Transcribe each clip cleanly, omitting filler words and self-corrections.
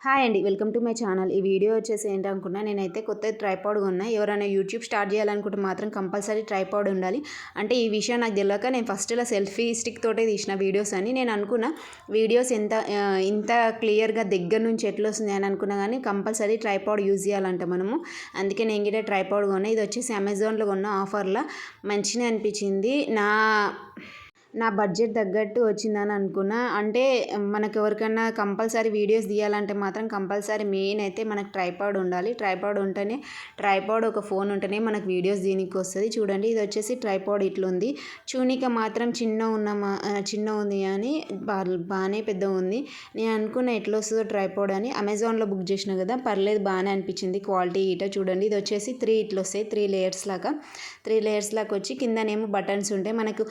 Hi అండి, welcome to my channel. ఈ video వచ్చేసి ఏంటనుకున్నా, నేనైతే కొత్త ట్రైపాడ్ కొన్నా. ఎవరైనా యూట్యూబ్ స్టార్ట్ చేయాలనుకుంటే మాత్రం కంపల్సరీ ట్రైపాడ్ ఉండాలి. అంటే ఈ విషయం నాకు తెలియక నేను ఫస్ట్లో సెల్ఫీ స్టిక్ తోటే తీసిన వీడియోస్ అని నేను అనుకున్నా. వీడియోస్ ఇంత క్లియర్గా దగ్గర నుంచి ఎట్లా వస్తుంది అని అనుకున్నా, కానీ కంపల్సరీ ట్రైపాడ్ యూజ్ చేయాలంట మనము. అందుకే నేను కూడా ట్రైపాడ్ కొన్నా. ఇది వచ్చేసి అమెజాన్లో కొన్న ఆఫర్లో మంచిగా అనిపించింది. నా బడ్జెట్ తగ్గట్టు వచ్చిందని అనుకున్నా. అంటే మనకు ఎవరికైనా కంపల్సరీ వీడియోస్ తీయాలంటే మాత్రం కంపల్సరీ మెయిన్ అయితే మనకు ట్రైపాడ్ ఉండాలి. ట్రైపాడ్ ఒక ఫోన్ ఉంటేనే మనకు వీడియోస్ దీనికి వస్తుంది. చూడండి, ఇది వచ్చేసి ట్రైపాడ్ ఇట్లుంది. చూనిక మాత్రం చిన్న ఉంది కానీ బాగానే పెద్ద ఉంది. నేను అనుకున్న ఎట్లా వస్తుందో ట్రైపాడ్ అని అమెజాన్లో బుక్ చేసిన కదా, పర్లేదు బాగానే అనిపించింది. క్వాలిటీ చూడండి, ఇది వచ్చేసి ఇట్లా వస్తాయి. 3 లేయర్స్ లాగా వచ్చి కిందనేమో బటన్స్ ఉంటాయి. మనకు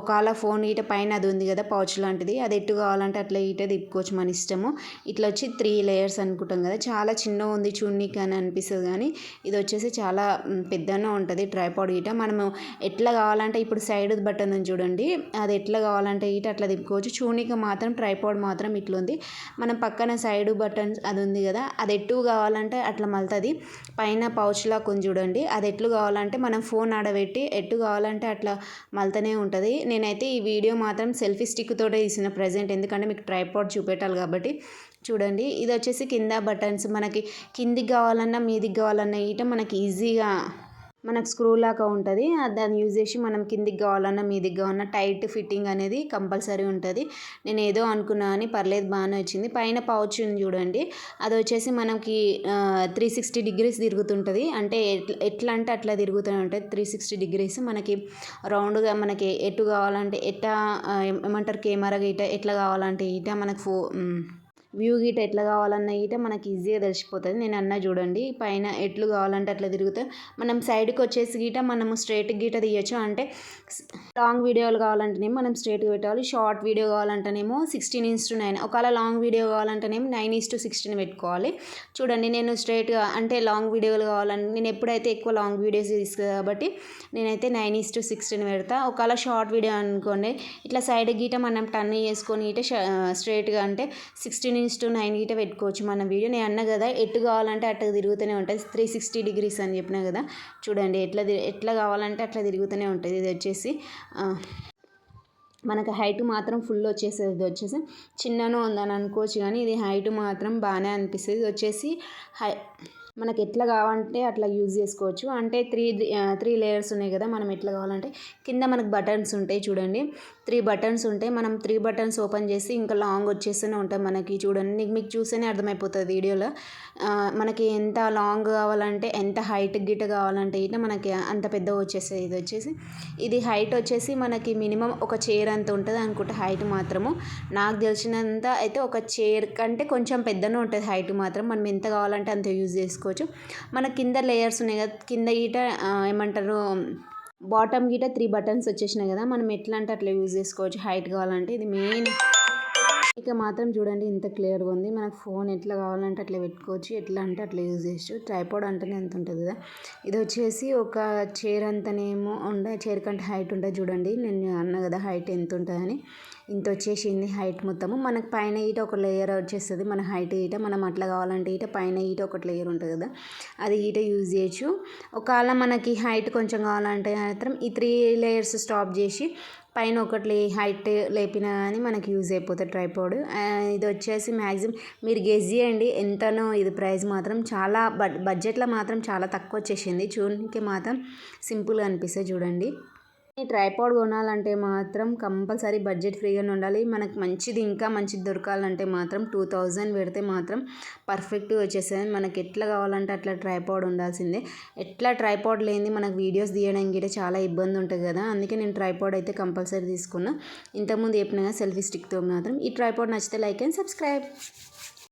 ఒకవేళ ఫోన్ పైన అది ఉంది కదా, పౌచ్ లాంటిది, అది ఎటు కావాలంటే అట్లా తిప్పుకోవచ్చు, మన ఇష్టము. ఇట్లా వచ్చి 3 లేయర్స్ అనుకుంటాం కదా, చాలా చిన్నగా ఉంది చూడనీకి అని అనిపిస్తుంది. కానీ ఇది వచ్చేసి చాలా పెద్దగా ఉంటుంది ట్రైపాడ్ మనము ఎట్లా కావాలంటే ఇప్పుడు సైడ్ బటన్ ఉంది చూడండి, అది ఎట్లా కావాలంటే అట్లా తిప్పుకోవచ్చు. చూడనీకి మాత్రం ట్రైపాడ్ మాత్రం ఇట్లా ఉంది. మనం పక్కన సైడ్ బటన్స్ అది ఉంది కదా, అది ఎటు కావాలంటే అట్లా మలుతుంది. పైన పౌచ్లా కొంచెం చూడండి, అది ఎట్లు కావాలంటే మనం ఫోన్ ఆడబెట్టి ఎటు కావాలంటే అట్లా మలుతూనే ఉంటుంది. నేనైతే ఈ వీడియో మాత్రం సెల్ఫీ స్టిక్ తోటే తీసిన ప్రజెంట్, ఎందుకంటే మీకు ట్రైపాడ్ చూపెట్టాలి కాబట్టి. చూడండి, ఇది వచ్చేసి కింద బటన్స్, మనకి కిందికి కావాలన్నా మీదికి కావాలన్నా మనకి ఈజీగా మనకు స్క్రూ లాగా ఉంటుంది. దాన్ని యూజ్ చేసి మనం కిందికి కావాలన్నా మీదికి కావాలన్నా టైట్ ఫిట్టింగ్ అనేది కంపల్సరీ ఉంటుంది. నేను ఏదో అనుకున్నా అని పర్లేదు, బాగానే వచ్చింది. పైన పౌచ్ చూడండి, అది వచ్చేసి మనకి 360 డిగ్రీస్ తిరుగుతుంటుంది. అంటే ఎట్లా అంటే అట్లా తిరుగుతూనే ఉంటుంది 360 డిగ్రీస్. మనకి రౌండ్గా మనకి ఎటు కావాలంటే ఏమంటారు కెమెరా ఎట్లా కావాలంటే మనకు వ్యూ ఎట్లా కావాలన్న మనకి ఈజీగా తెలిసిపోతుంది. నేను అన్న చూడండి, పైన ఎట్లు కావాలంటే అట్లా తిరుగుతాయి. మనం సైడ్కి వచ్చేసి మనము స్ట్రైట్ తీయచ్చు. అంటే లాంగ్ వీడియోలు కావాలంటేనేమో మనం స్ట్రైట్గా పెట్టాలి. షార్ట్ వీడియో కావాలంటేనేమో 16:9. ఒకవేళ లాంగ్ వీడియో కావాలంటేనేమో 9:16 పెట్టుకోవాలి. చూడండి, నేను స్ట్రైట్గా అంటే లాంగ్ వీడియోలు కావాలంటే నేను ఎప్పుడైతే ఎక్కువ లాంగ్ వీడియోస్ తీసుకు కాబట్టి నేనైతే 9:16 పెడతా. ఒకవేళ షార్ట్ వీడియో అనుకోండి, ఇట్లా సైడ్ మనం టర్న్ చేసుకొని స్ట్రైట్గా అంటే 16:9 పెట్టుకోవచ్చు మన వీడియో. నేను అన్నా కదా, ఎటు కావాలంటే అట్లా తిరుగుతూనే ఉంటుంది. 360 డిగ్రీస్ అని చెప్పినా కదా, చూడండి ఎట్లా కావాలంటే అట్లా తిరుగుతూనే ఉంటుంది. ఇది వచ్చేసి మనకు హైట్ మాత్రం ఫుల్ వచ్చేస్తుంది. ఇది వచ్చేసి చిన్ననో ఉందని అనుకోవచ్చు, కానీ ఇది హైట్ మాత్రం బాగానే అనిపిస్తుంది. ఇది వచ్చేసి మనకి ఎట్లా కావాలంటే అట్లా యూజ్ చేసుకోవచ్చు. అంటే 3 లేయర్స్ ఉన్నాయి కదా, మనం ఎట్లా కావాలంటే కింద మనకు బటన్స్ ఉంటాయి చూడండి, 3 బటన్స్ ఉంటాయి. మనం 3 బటన్స్ ఓపెన్ చేసి ఇంకా లాంగ్ వచ్చేస్తూనే ఉంటాయి మనకి. చూడండి, మీకు చూస్తేనే అర్థమైపోతుంది వీడియోలో. మనకి ఎంత లాంగ్ కావాలంటే ఎంత హైట్ కావాలంటే మనకి అంత పెద్దగా వచ్చేస్తుంది. ఇది హైట్ వచ్చేసి మనకి మినిమం ఒక చైర్ అంత ఉంటుంది అనుకుంటే హైట్ మాత్రము. నాకు తెలిసినంత అయితే ఒక చైర్ కంటే కొంచెం పెద్దనే ఉంటుంది హైట్ మాత్రం. మనం ఎంత కావాలంటే అంత యూజ్ చేసుకోవచ్చు. మన కింద లేయర్స్ ఉన్నాయి కదా, కింద ఏమంటారు బాటమ్ 3 బటన్స్ వచ్చేసినాయి కదా, మనం ఎట్లా అంటే అట్లా యూజ్ చేసుకోవచ్చు హైట్ కావాలంటే. ఇది మెయిన్ మాత్రం చూడండి, ఇంత క్లియర్గా ఉంది. మనకు ఫోన్ ఎట్లా కావాలంటే అట్లా పెట్టుకోవచ్చు, ఎట్లా అంటే అట్లా యూజ్ చేయొచ్చు. ట్రైపాడ్ అంటేనే ఎంత ఉంటుంది కదా. ఇది వచ్చేసి ఒక చైర్ అంతనేమో చైర్ కంటే హైట్ ఉంటుంది చూడండి. నేను అన్నా కదా హైట్ ఎంత ఉంటుందని, ఇంత వచ్చేసింది హైట్ మొత్తము. మనకు పైన ఒక లేయర్ వచ్చేస్తుంది. మన హైట్ మనం అట్లా కావాలంటే పైన ఒకటి లేయర్ ఉంటుంది కదా, అది యూజ్ చేయొచ్చు. ఒకవేళ మనకి హైట్ కొంచెం కావాలంటే మాత్రం ఈ 3 లేయర్స్ స్టాప్ చేసి పైన ఒకటి హైట్ లేపినా కానీ మనకి యూజ్ అయిపోతుంది ట్రైపాడ్. ఇది వచ్చేసి మ్యాక్సిమం మీరు గెస్ చేయండి ఎంతనో. ఇది ప్రైస్ మాత్రం చాలా బడ్జెట్లో మాత్రం చాలా తక్కువ వచ్చేసింది. చూడడానికి మాత్రం సింపుల్గా అనిపిస్తుంది చూడండి. ఈ ట్రైపాడ్ కొనాలంటే మాత్రం కంపల్సరీ బడ్జెట్ ఫ్రీగానే ఉండాలి. మనకు ఇంకా మంచిది దొరకాలంటే మాత్రం 2000 పెడితే మాత్రం పర్ఫెక్ట్గా వచ్చేస్తుంది. మనకి ఎట్లా కావాలంటే అట్లా ట్రైపాడ్ ఉండాల్సిందే. ఎట్లా ట్రైపాడ్ లేనిది మనకు వీడియోస్ తీయడానికి చాలా ఇబ్బంది ఉంటుంది కదా, అందుకే నేను ట్రైపాడ్ అయితే కంపల్సరీ తీసుకున్నా. ఇంతకుముందు చెప్పిన సెల్ఫీ స్టిక్తో మాత్రం. ఈ ట్రైపాడ్ నచ్చితే లైక్ అండ్ సబ్స్క్రైబ్.